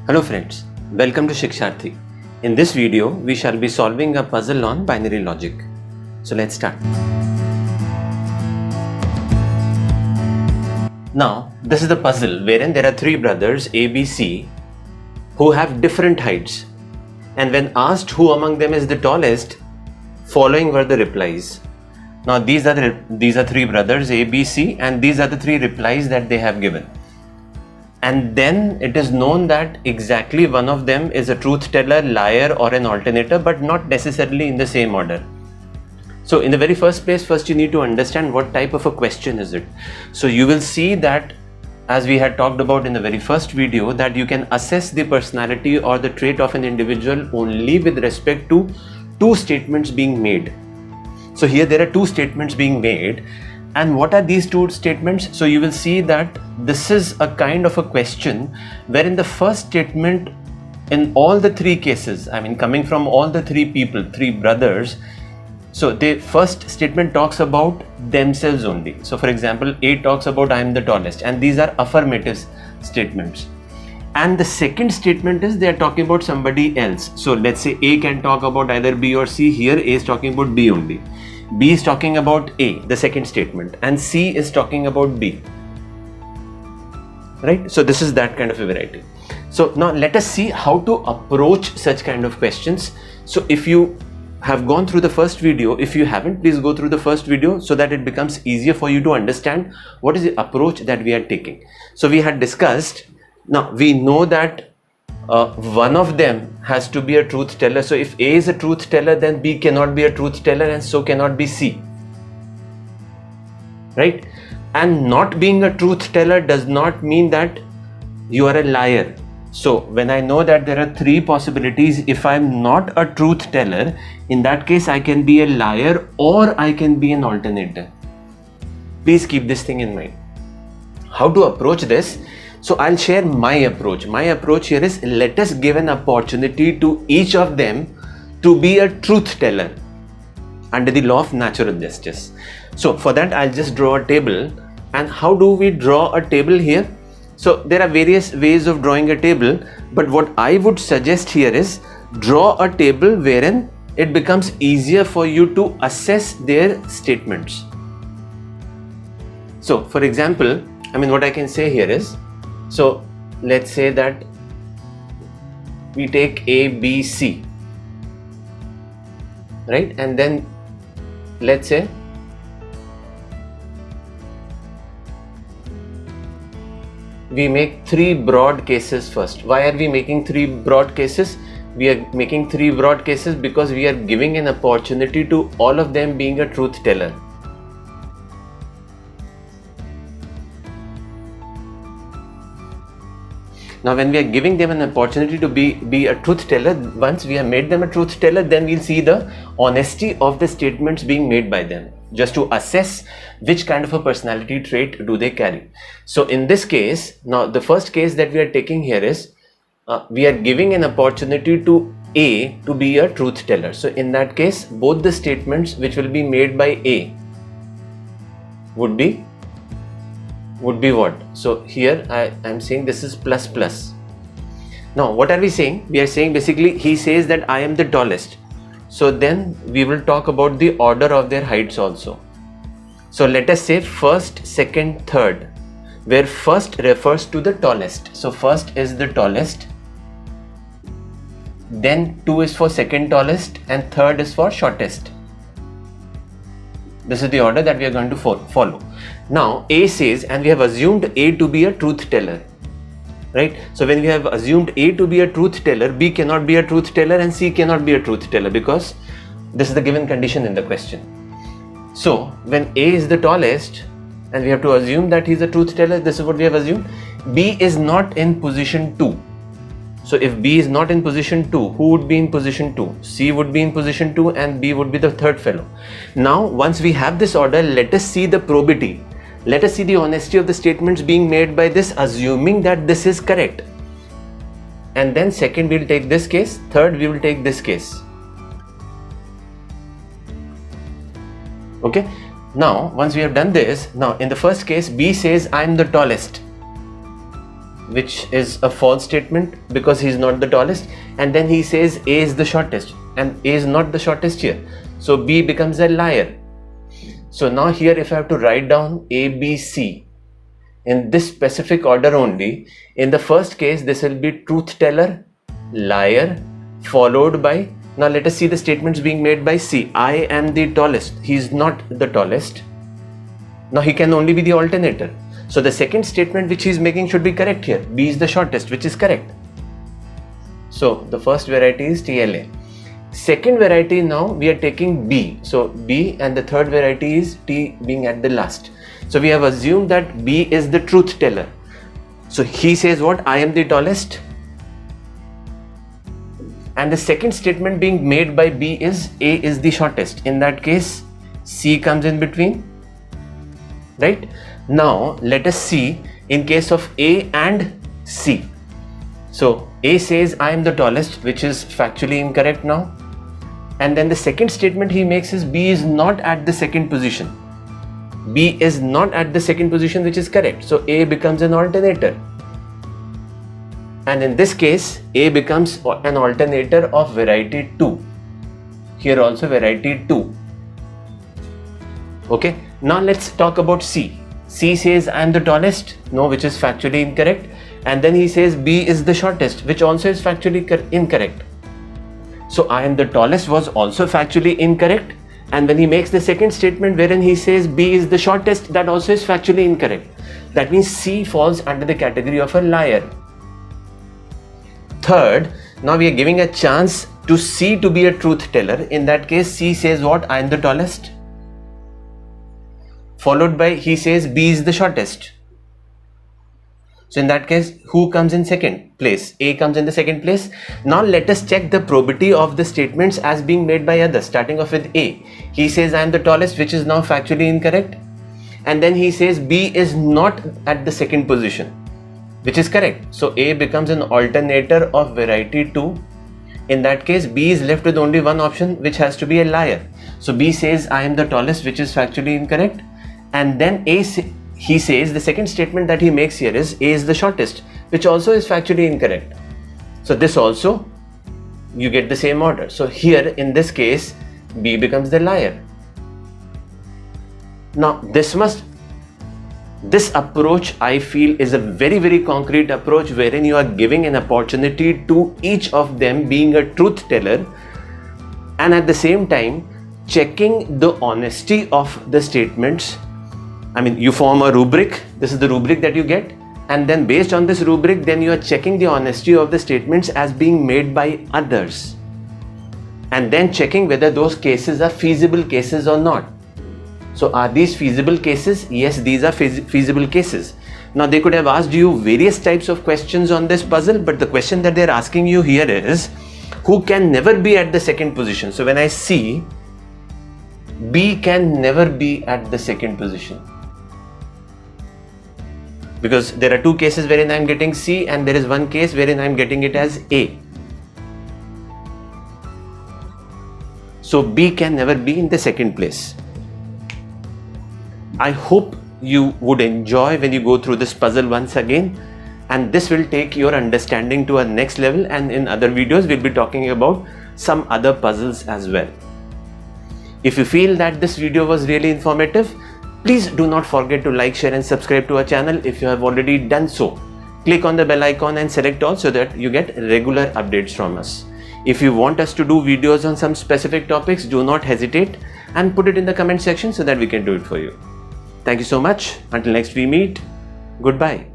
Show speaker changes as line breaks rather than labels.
Hello friends, welcome to Shiksharthi. In this video, we shall be solving a puzzle on binary logic. So let's start. Now, this is the puzzle wherein there are three brothers A, B, C who have different heights. And when asked who among them is the tallest, following were the replies. Now these are three brothers A, B, C, and these are the three replies that they have given. And then it is known that exactly one of them is a truth teller, liar, or an alternator, but not necessarily in the same order. So in the very first place, first you need to understand what type of a question is it. So you will see that, as we had talked about in the very first video, that you can assess the personality or the trait of an individual only with respect to two statements being made. So here there are two statements being made. And what are these two statements? So you will see that this is a kind of a question wherein the first statement in all the three cases, coming from all the three people, three brothers, so the first statement talks about themselves only. So for example, A talks about I am the tallest, and these are affirmative statements. And the second statement is they are talking about somebody else. So let's say A can talk about either B or C. Here A is talking about B only. B is talking about A, the second statement, and C is talking about B. Right? So this is that kind of a variety. So now let us see how to approach such kind of questions. So if you have gone through the first video, if you haven't, please go through the first video so that it becomes easier for you to understand what is the approach that we are taking. So we had discussed, now we know that one of them has to be a truth teller. So if A is a truth teller, then B cannot be a truth teller, and so cannot be C. Right? And not being a truth teller does not mean that you are a liar. So when I know that there are three possibilities, if I'm not a truth teller, in that case I can be a liar or I can be an alternator. Please keep this thing in mind. How to approach this? So I'll share my approach. My approach here is, let us give an opportunity to each of them to be a truth teller under the law of natural justice. So for that, I'll just draw a table. And how do we draw a table here? So there are various ways of drawing a table, but what I would suggest here is draw a table wherein it becomes easier for you to assess their statements. So for example, what I can say here is, so let's say that we take A, B, C, right? And then let's say we make three broad cases first. Why are we making three broad cases? We are making three broad cases because we are giving an opportunity to all of them being a truth teller. Now when we are giving them an opportunity to be a truth teller, once we have made them a truth teller, then we'll see the honesty of the statements being made by them, just to assess which kind of a personality trait do they carry. So in this case, now the first case that we are taking here is, we are giving an opportunity to A to be a truth teller. So in that case, both the statements which will be made by A would be what? So here I'm saying this is plus plus. Now what are we saying? We are saying basically he says that I am the tallest. So then we will talk about the order of their heights also. So let us say first, second, third, where first refers to the tallest. So first is the tallest, then 2 is for second tallest, and third is for shortest. This is the order that we are going to follow. Now A says, and we have assumed A to be a truth teller, right? So when we have assumed A to be a truth teller, B cannot be a truth teller and C cannot be a truth teller, because this is the given condition in the question. So when A is the tallest and we have to assume that he is a truth teller, this is what we have assumed. B is not in position 2. So if B is not in position 2, who would be in position 2? C would be in position 2 and B would be the third fellow. Now once we have this order, let us see the probity. Let us see the honesty of the statements being made by this, assuming that this is correct. And then second we will take this case, third we will take this case. Okay. Now once we have done this, now in the first case B says I am the tallest. which is a false statement because he is not the tallest, and then he says A is the shortest, and A is not the shortest here, so B becomes a liar. So now here if I have to write down A, B, C in this specific order only, in the first case this will be truth teller, liar, followed by, now let us see the statements being made by C. I am the tallest. He is not the tallest. Now he can only be the alternator. So the second statement which he is making should be correct here. B is the shortest, which is correct. So the first variety is TLA. Second variety, now we are taking B. So B, and the third variety is T being at the last. So we have assumed that B is the truth teller. So he says what? I am the tallest. And the second statement being made by B is A is the shortest. In that case, C comes in between. Right? Now let us see in case of A and C. So A says I am the tallest, which is factually incorrect now. And then the second statement he makes is B is not at the second position. B is not at the second position, which is correct. So A becomes an alternator. And in this case, A becomes an alternator of variety 2. Here also variety 2. Okay. Now let's talk about C. C says I am the tallest, no, which is factually incorrect. And then he says B is the shortest, which also is factually incorrect. So I am the tallest was also factually incorrect. And when he makes the second statement wherein he says B is the shortest, that also is factually incorrect. That means C falls under the category of a liar. Third, now we are giving a chance to C to be a truth teller. In that case, C says what? I am the tallest. Followed by he says B is the shortest. So in that case, who comes in second place? A comes in the second place. Now let us check the probity of the statements as being made by others, starting off with A. He says I am the tallest, which is now factually incorrect. And then he says B is not at the second position, which is correct. So A becomes an alternator of variety 2. In that case, B is left with only one option, which has to be a liar. So B says I am the tallest, which is factually incorrect. And then he says the second statement that he makes here is A is the shortest, which also is factually incorrect. So this also, you get the same order. So here in this case, B becomes the liar. Now this approach I feel is a very, very concrete approach wherein you are giving an opportunity to each of them being a truth teller, and at the same time checking the honesty of the statements. I mean, you form a rubric. This is the rubric that you get, and then based on this rubric, then you are checking the honesty of the statements as being made by others, and then checking whether those cases are feasible cases or not. So are these feasible cases? Yes, these are feasible cases. Now they could have asked you various types of questions on this puzzle, but the question that they're asking you here is who can never be at the second position. So when I see B can never be at the second position, because there are two cases wherein I am getting C and there is one case wherein I am getting it as A. So B can never be in the second place. I hope you would enjoy when you go through this puzzle once again, and this will take your understanding to a next level, and in other videos we'll be talking about some other puzzles as well. If you feel that this video was really informative, please do not forget to like, share and subscribe to our channel if you have already done so. Click on the bell icon and select all so that you get regular updates from us. If you want us to do videos on some specific topics, do not hesitate and put it in the comment section so that we can do it for you. Thank you so much. Until next we meet, goodbye.